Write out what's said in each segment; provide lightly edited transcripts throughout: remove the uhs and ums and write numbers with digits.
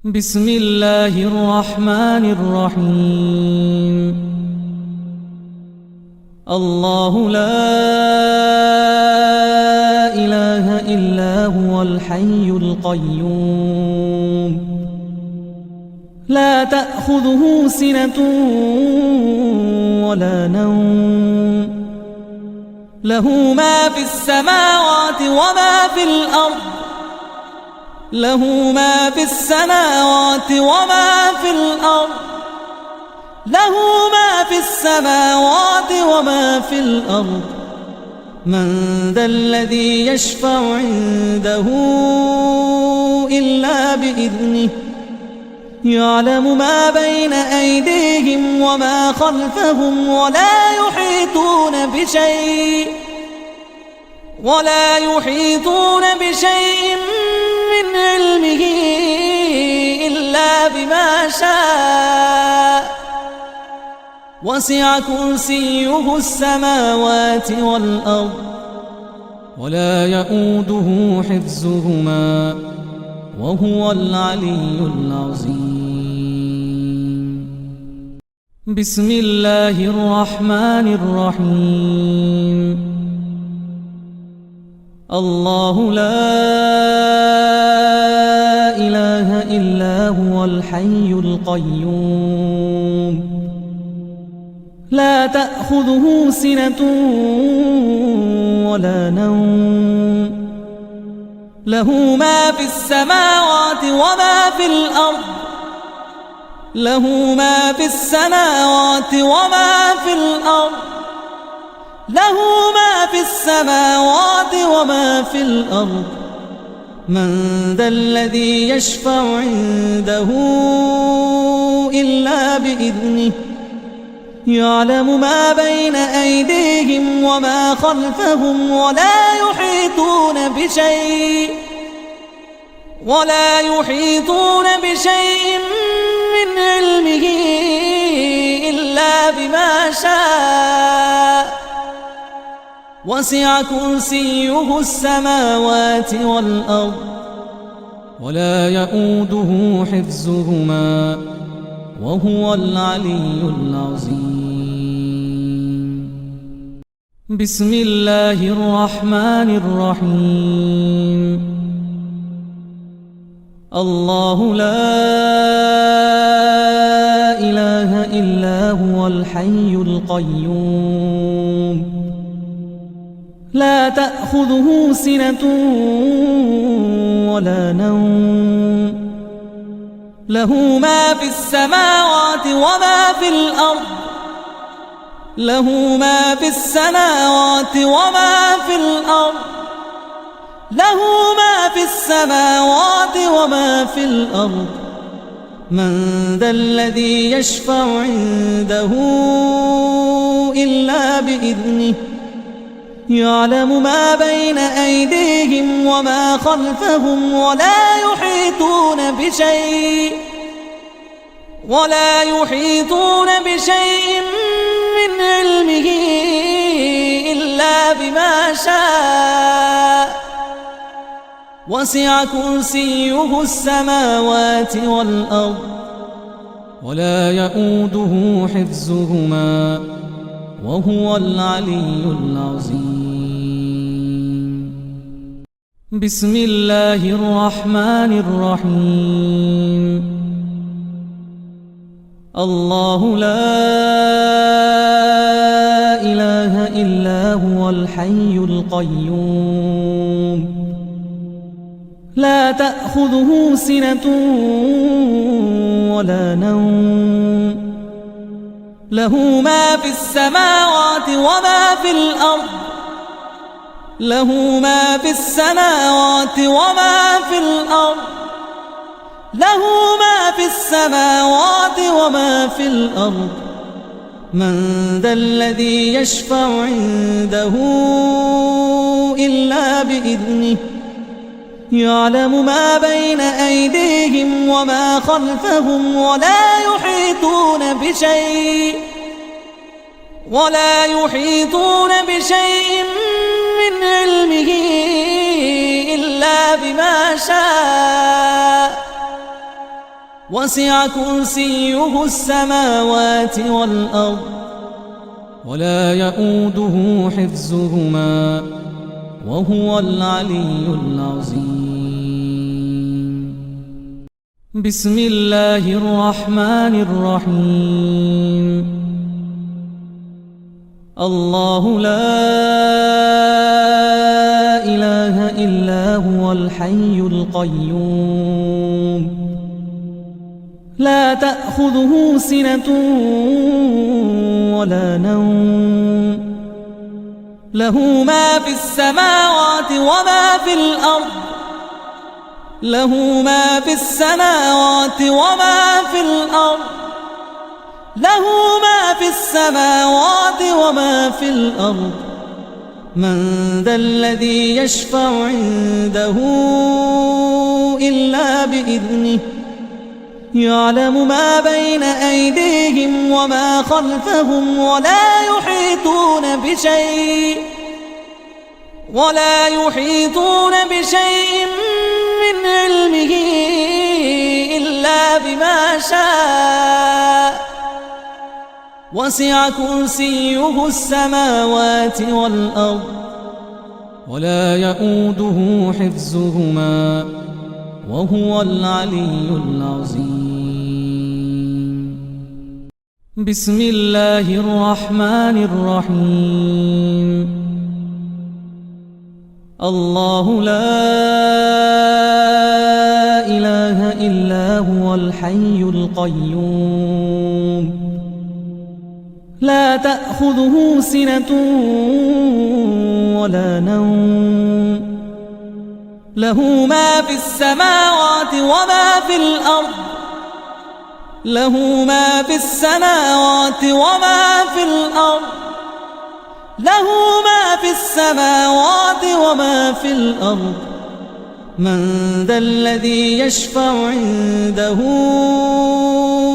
بسم الله الرحمن الرحيم. الله لا إله إلا هو الحي القيوم لا تأخذه سنة ولا نوم له ما في السماوات وما في الأرض له ما في السماوات وما في الأرض له ما في السماوات وما في الأرض من ذا الذي يشفع عنده إلا بإذنه يعلم ما بين أيديهم وما خلفهم ولا يحيطون بشيء من علمه إلا بما شاء وسع كرسيه السماوات والأرض ولا يؤوده حفظهما وهو العلي العظيم. بسم الله الرحمن الرحيم. الله لا إله إلا هو الحي القيوم لا تأخذه سنة ولا نوم له ما في السماوات وما في الأرض له ما في السماوات وما في الأرض له ما في السماوات وما في الأرض من ذا الذي يشفع عنده إلا بإذنه يعلم ما بين أيديهم وما خلفهم ولا يحيطون بشيء من علمه إلا بما شاء وسع كرسيه السماوات والأرض ولا يؤوده حفظهما وهو العلي العظيم. بسم الله الرحمن الرحيم. الله لا إله إلا هو الحي القيوم لا تأخذه سنة ولا نوم له ما في السماوات وما في الأرض له ما في السماوات وما في الأرض له ما في السماوات وما في الأرض من ذا الذي يشفع عنده إلا بإذنه يعلم ما بين أيديهم وما خلفهم ولا يحيطون بشيء من علمه إلا بما شاء وسع كرسيه السماوات والأرض ولا يؤوده حفظهما وهو العلي العظيم. بسم الله الرحمن الرحيم. الله لا إله إلا هو الحي القيوم لا تأخذه سنة ولا نوم له ما في السماوات وما في الأرض له ما في السماوات وما في الأرض له ما في السماوات وما في الأرض من ذا الذي يشفع عنده إلا بإذنه يعلم ما بين أيديهم وما خلفهم ولا يحيطون بشيء من علمه إلا بما شاء وسع كرسيه السماوات والأرض ولا يؤوده حفظهما وهو العلي العظيم. بسم الله الرحمن الرحيم. الله لا إله إلا هو الحي القيوم لا تأخذه سنة ولا نوم له ما في السماوات وما في الأرض له ما في السماوات وما في الأرض له ما في السماوات وما في الأرض من ذا الذي يشفع عنده إلا بإذنه يعلم ما بين أيديهم وما خلفهم ولا يحيطون بشيء من علمه إلا بما شاء وسع كرسيه السماوات والأرض ولا يؤوده حفظهما وهو العلي العظيم. بسم الله الرحمن الرحيم. الله لا إله إلا هو الحي القيوم لا تأخذه سنة ولا نوم له ما في السماوات وما في الأرض له ما في السماوات وما في الأرض له ما في السماوات وما في الأرض من ذا الذي يشفع عنده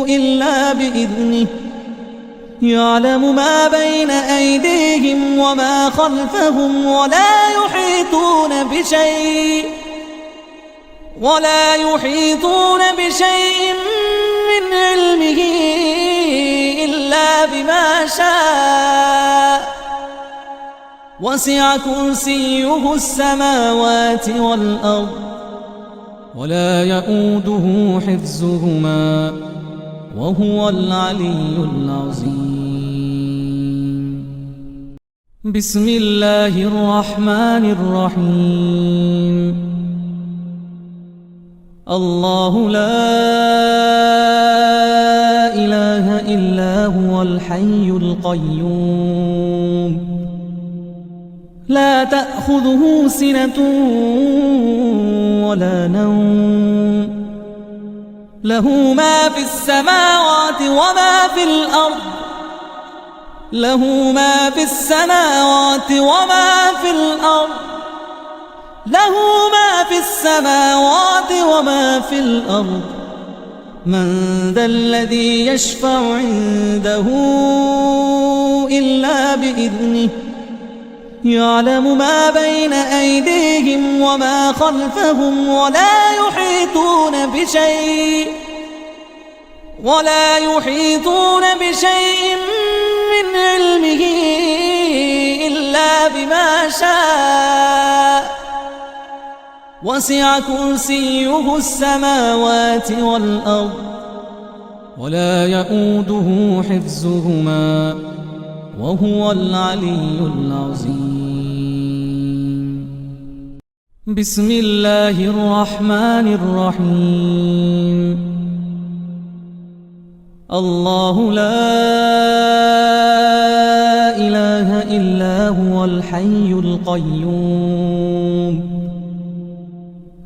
إلا بإذنه يعلم ما بين أيديهم وما خلفهم ولا يحيطون بشيء من علمه إلا بما شاء وسع كرسيه السماوات والأرض ولا يؤوده حفظهما وهو العلي العظيم. بسم الله الرحمن الرحيم. الله لا إله إلا هو الحي القيوم لا تأخذه سنة ولا نوم له ما في السماوات وما في الأرض له ما في السماوات وما في الأرض له ما في السماوات وما في الأرض من ذا الذي يشفع عنده إلا بإذنه يعلم ما بين أيديهم وما خلفهم ولا يحيطون بشيء من علمه إلا بما شاء وسع كرسيه السماوات والأرض ولا يؤوده حفظهما وهو العلي العظيم. بسم الله الرحمن الرحيم. الله لا إله إلا هو الحي القيوم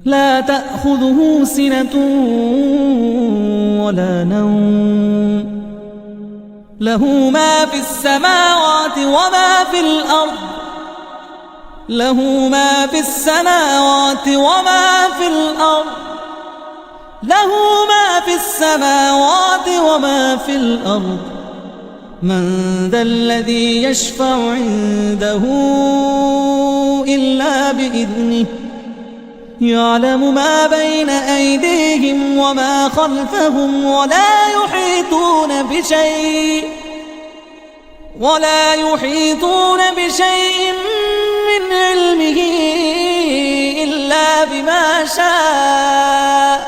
لا تأخذه سنة ولا نوم له ما في السماوات وما في الأرض له ما في السماوات وما في الأرض له ما في السماوات وما في الأرض من ذا الذي يشفع عنده إلا بإذنه يعلم ما بين أيديهم وما خلفهم ولا يحيطون بشيء من علمه إلا بما شاء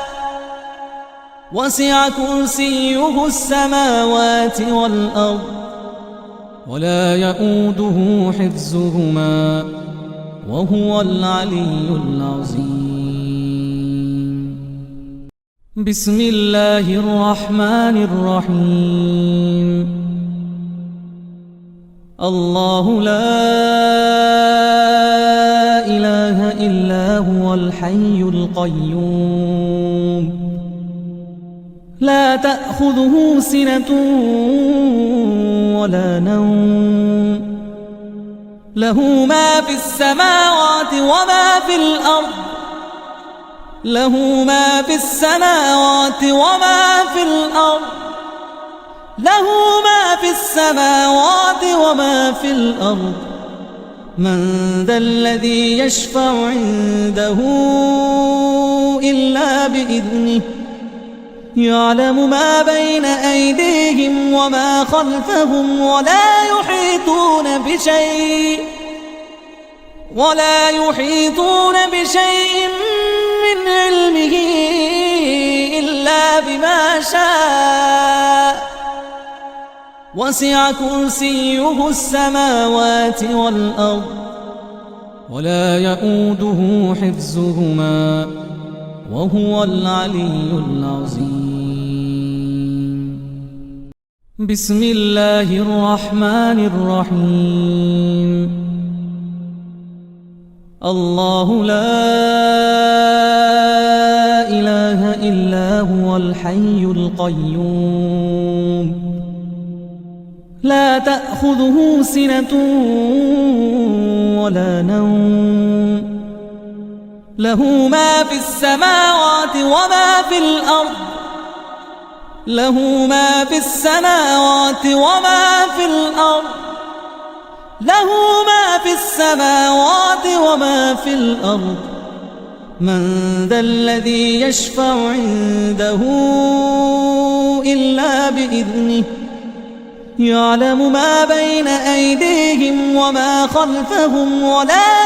وسع كرسيه السماوات والأرض ولا يؤوده حفظهما وهو العلي العظيم. بسم الله الرحمن الرحيم. الله لا إله إلا هو الحي القيوم لا تأخذه سنة ولا نوم له ما في السماوات وما في الأرض من ذا الذي يشفع عنده إلا بإذنه يعلم ما بين أيديهم وما خلفهم ولا يحيطون بشيء من علمه إلا بما شاء وسع كرسيه السماوات والأرض ولا يؤوده حفظهما وهو العلي العظيم. بسم الله الرحمن الرحيم. الله لا إله إلا هو الحي القيوم لا تأخذه سنة ولا نوم له ما في السماوات وما في الأرض من ذا الذي يشفع عنده إلا بإذنه يعلم ما بين أيديهم وما خلفهم ولا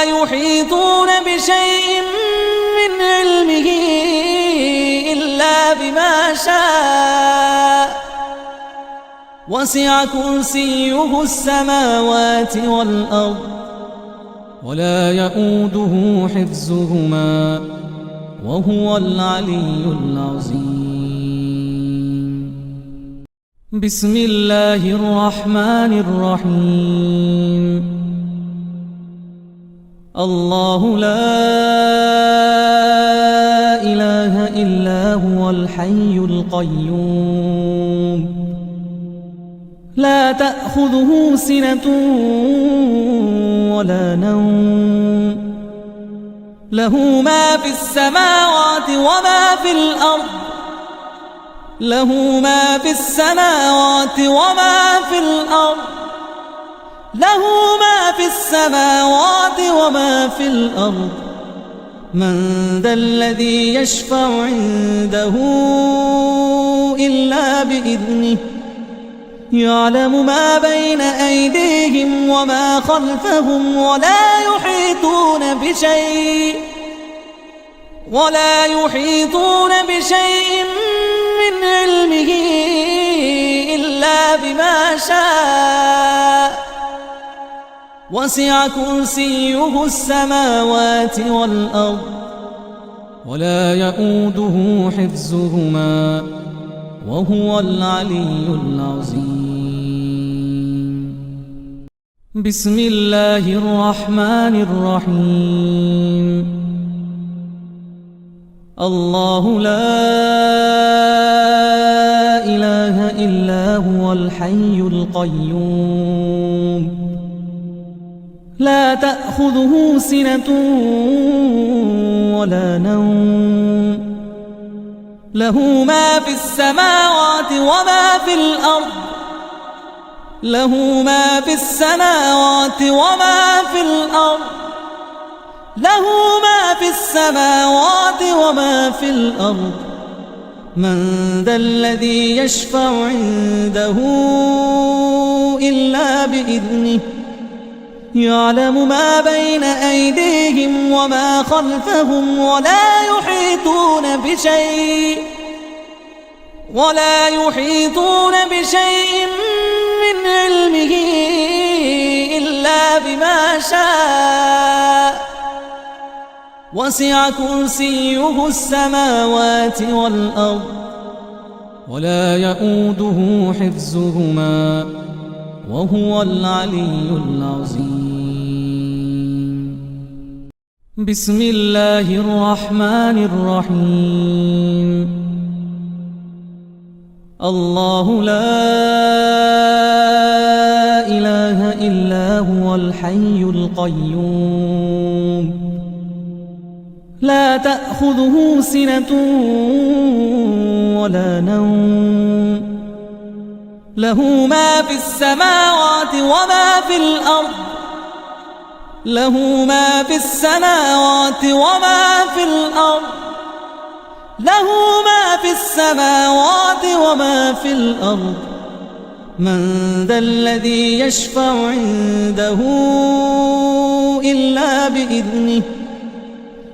يحيطون بشيء من علمه إلا بما شاء وسع كرسيه السماوات والأرض ولا يؤوده حفظهما وهو العلي العظيم. بسم الله الرحمن الرحيم. الله لا إله إلا هو الحي القيوم لا تأخذه سنة ولا نوم له ما في السماوات وما في الأرض من ذا الذي يشفع عنده إلا بإذنه يعلم ما بين أيديهم وما خلفهم ولا يحيطون بشيء من علمه إلا بما شاء وسع كرسيه السماوات والأرض ولا يؤوده حفظهما وهو العلي العظيم. بسم الله الرحمن الرحيم. الله لا إله إلا هو الحي القيوم لا تأخذه سنة ولا نوم له ما في السماوات وما في الأرض له ما في السماوات وما في الأرض له ما في السماوات وما في الأرض من ذا الذي يشفع عنده إلا بإذنه يعلم ما بين أيديهم وما خلفهم ولا يحيطون بشيء من علمه إلا بما شاء وسع كرسيه السماوات والأرض ولا يؤوده حفظهما وهو العلي العظيم. بسم الله الرحمن الرحيم. الله لا إله إلا هو الحي القيوم لا تأخذه سنة ولا نوم له ما في السماوات وما في الأرض له ما في السماوات وما في الأرض له ما في السماوات وما في الأرض من ذا الذي يشفع عنده إلا بإذنه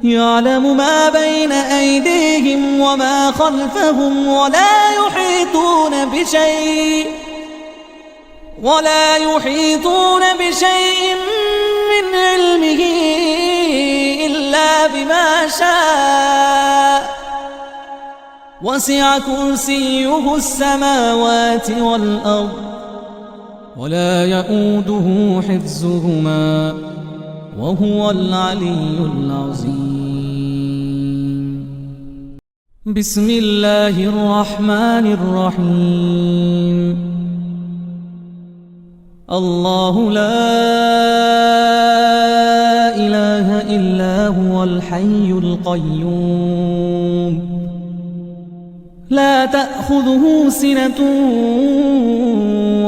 يعلم ما بين أيديهم وما خلفهم ولا يحيطون بشيء من علمه إلا بما شاء وسع كرسيه السماوات والأرض ولا يؤوده حفظهما وهو العلي العظيم. بسم الله الرحمن الرحيم. الله لا إله إلا هو الحي القيوم لا تأخذه سنة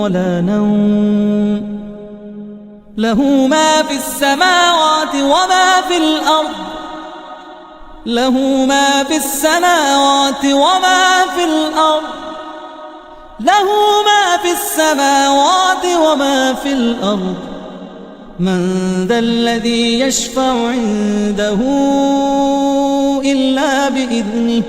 ولا نوم له ما في السماوات وما في الأرض له ما في السماوات وما في الأرض له ما في السماوات وما في الأرض من ذا الذي يشفع عنده إلا بإذنه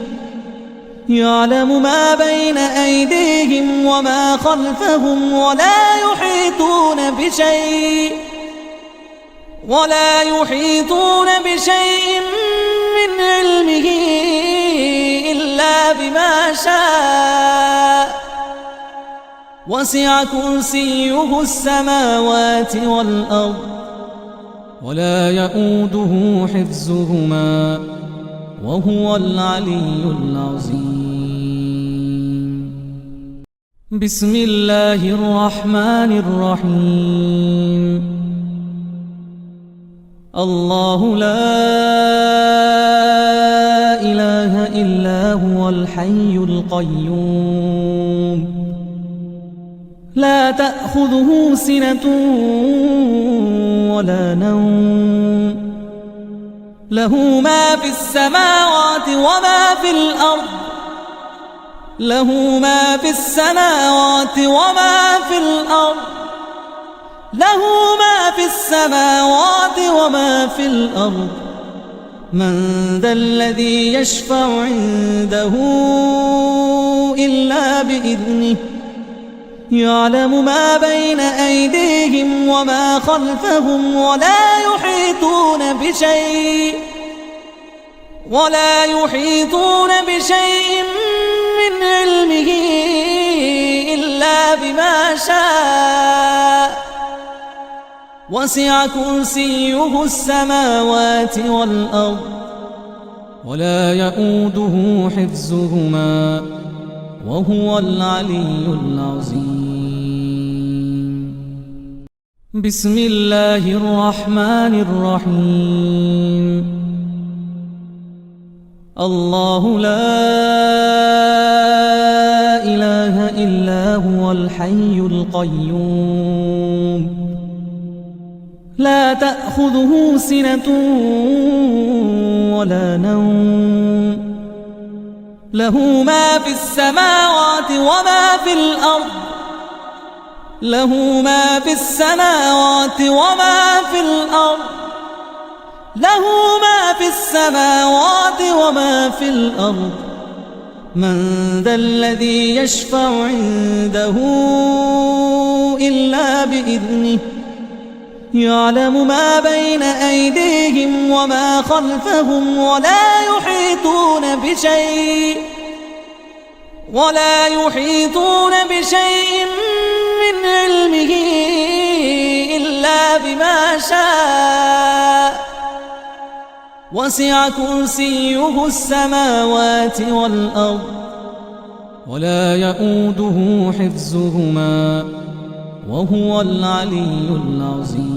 يعلم ما بين أيديهم وما خلفهم ولا يحيطون بشيء من علمه إلا بما شاء وسع كرسيه السماوات والأرض ولا يؤوده حفظهما وهو العلي العظيم. بسم الله الرحمن الرحيم. الله لا إله إلا هو الحي القيوم لا تأخذه سنة ولا نوم له ما في السماوات وما في الأرض له ما في السماوات وما في الأرض له ما في السماوات وما في الأرض من ذا الذي يشفع عنده إلا بإذنه يعلم ما بين أيديهم وما خلفهم ولا يحيطون بشيء من علمه إلا بما شاء وسع كرسيه السماوات والأرض ولا يؤوده حفظهما وهو العلي العظيم. بسم الله الرحمن الرحيم. الله لا إله إلا هو الحي القيوم لا تأخذه سنة ولا نوم له ما في السماوات وما في الأرض له ما في السماوات وما في الأرض له ما في السماوات وما في الأرض من ذا الذي يشفع عنده إلا بإذنه يعلم ما بين أيديهم وما خلفهم ولا يحيطون بشيء من علمه إلا بما شاء وسع كرسيه السماوات والأرض ولا يؤوده حفظهما وهو العلي العظيم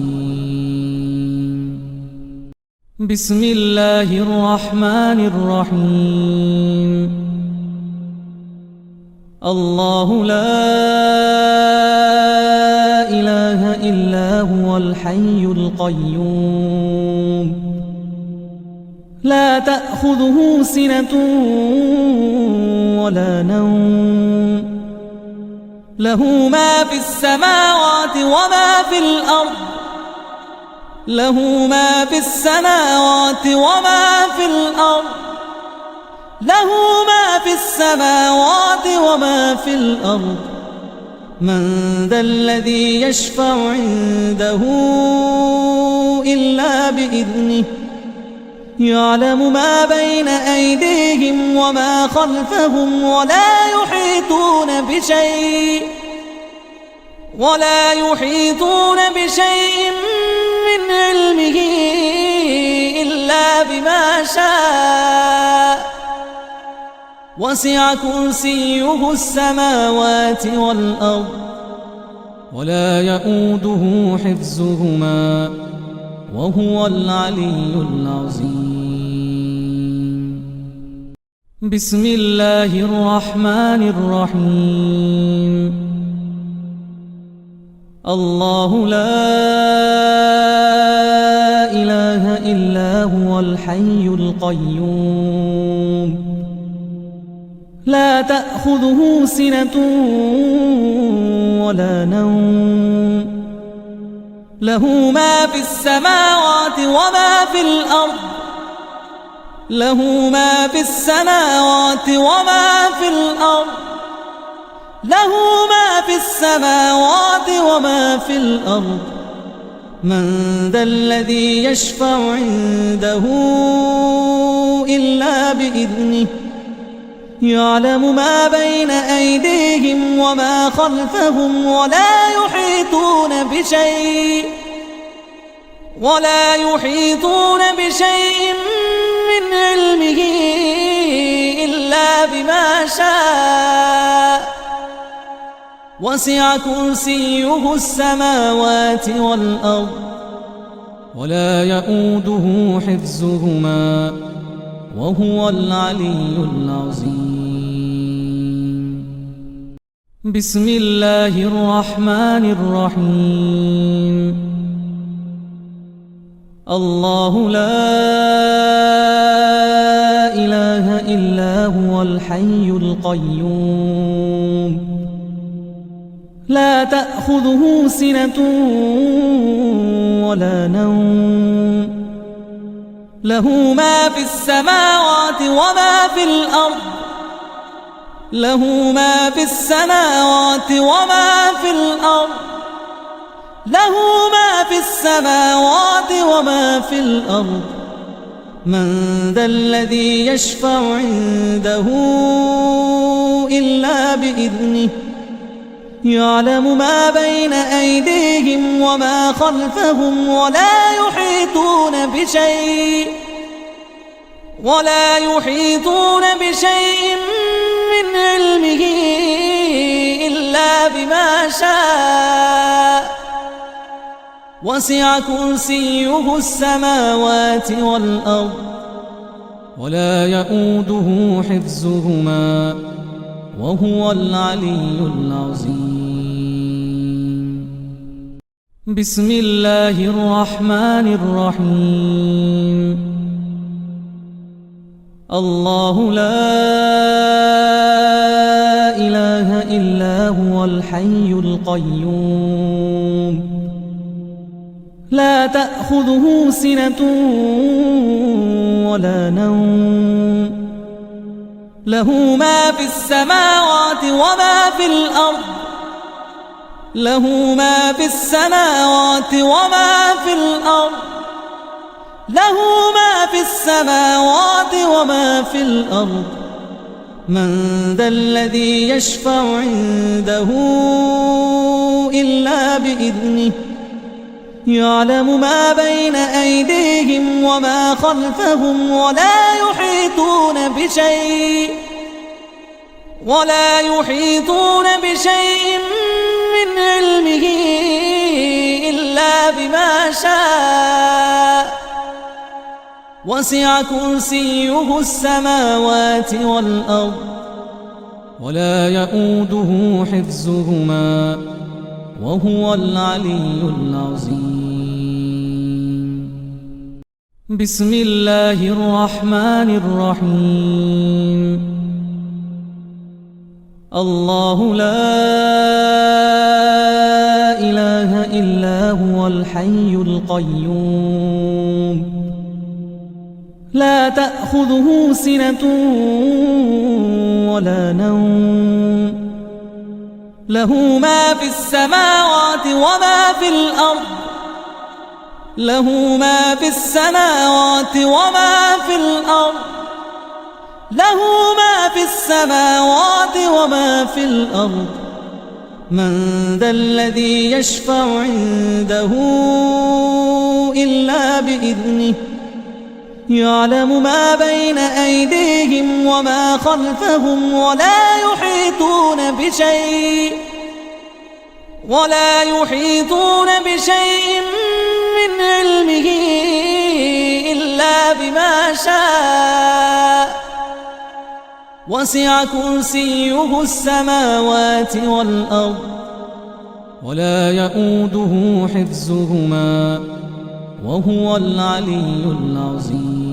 بسم الله الرحمن الرحيم الله لا إله إلا هو الحي القيوم لا تأخذه سنة ولا نوم له ما في السماوات وما في الأرض له ما في السماوات وما في الأرض له ما في السماوات وما في الأرض من ذا الذي يشفع عنده إلا بإذنه يعلم ما بين أيديهم وما خلفهم ولا يحيطون بشيء من علمه إلا بما شاء وسع كرسيه السماوات والأرض ولا يؤوده حفظهما وهو العلي العظيم بسم الله الرحمن الرحيم الله لا إله إلا هو الحي القيوم لا تأخذه سنة ولا نوم له ما في السماوات وما في الأرض له ما في السماوات وما في الأرض له ما في السماوات وما في الأرض من ذا الذي يشفع عنده إلا بإذنه يعلم ما بين أيديهم وما خلفهم ولا يحيطون بشيء من علمه إلا بما شاء وسع كرسيه السماوات والأرض ولا يؤوده حفظهما وهو العلي العظيم بسم الله الرحمن الرحيم الله لا إله إلا هو الحي القيوم لا تأخذه سنة ولا نوم له ما في السماوات وما في الأرض له ما في السماوات وما في الأرض له ما في السماوات وما في الأرض من ذا الذي يشفع عنده إلا بإذنه يعلم ما بين أيديهم وما خلفهم ولا يحيطون بشيء من علمه إلا بما شاء وسع كرسيه السماوات والأرض ولا يؤوده حفظهما وهو العلي العظيم. بسم الله الرحمن الرحيم. الله لا إله إلا هو الحي القيوم لا تأخذه سنة ولا نوم له ما في السماوات وما في الأرض له ما في السماوات وما في الأرض له ما في السماوات وما في الأرض من ذا الذي يشفع عنده إلا بإذنه يعلم ما بين أيديهم وما خلفهم ولا يحيطون بشيء من علمه إلا بما شاء وسع كرسيه السماوات والأرض ولا يؤوده حفظهما وهو العلي العظيم. بسم الله الرحمن الرحيم. الله لا إله إلا هو الحي القيوم لا تأخذه سنة ولا نوم له ما في السماوات وما في الأرض له ما في السماوات وما في الأرض له ما في السماوات وما في الأرض من ذا الذي يشفع عنده إلا بإذنه يعلم ما بين أيديهم وما خلفهم ولا يحيطون بشيء من علمه إلا بما شاء وسع كرسيه السماوات والأرض ولا يؤوده حفظهما وهو العلي العظيم.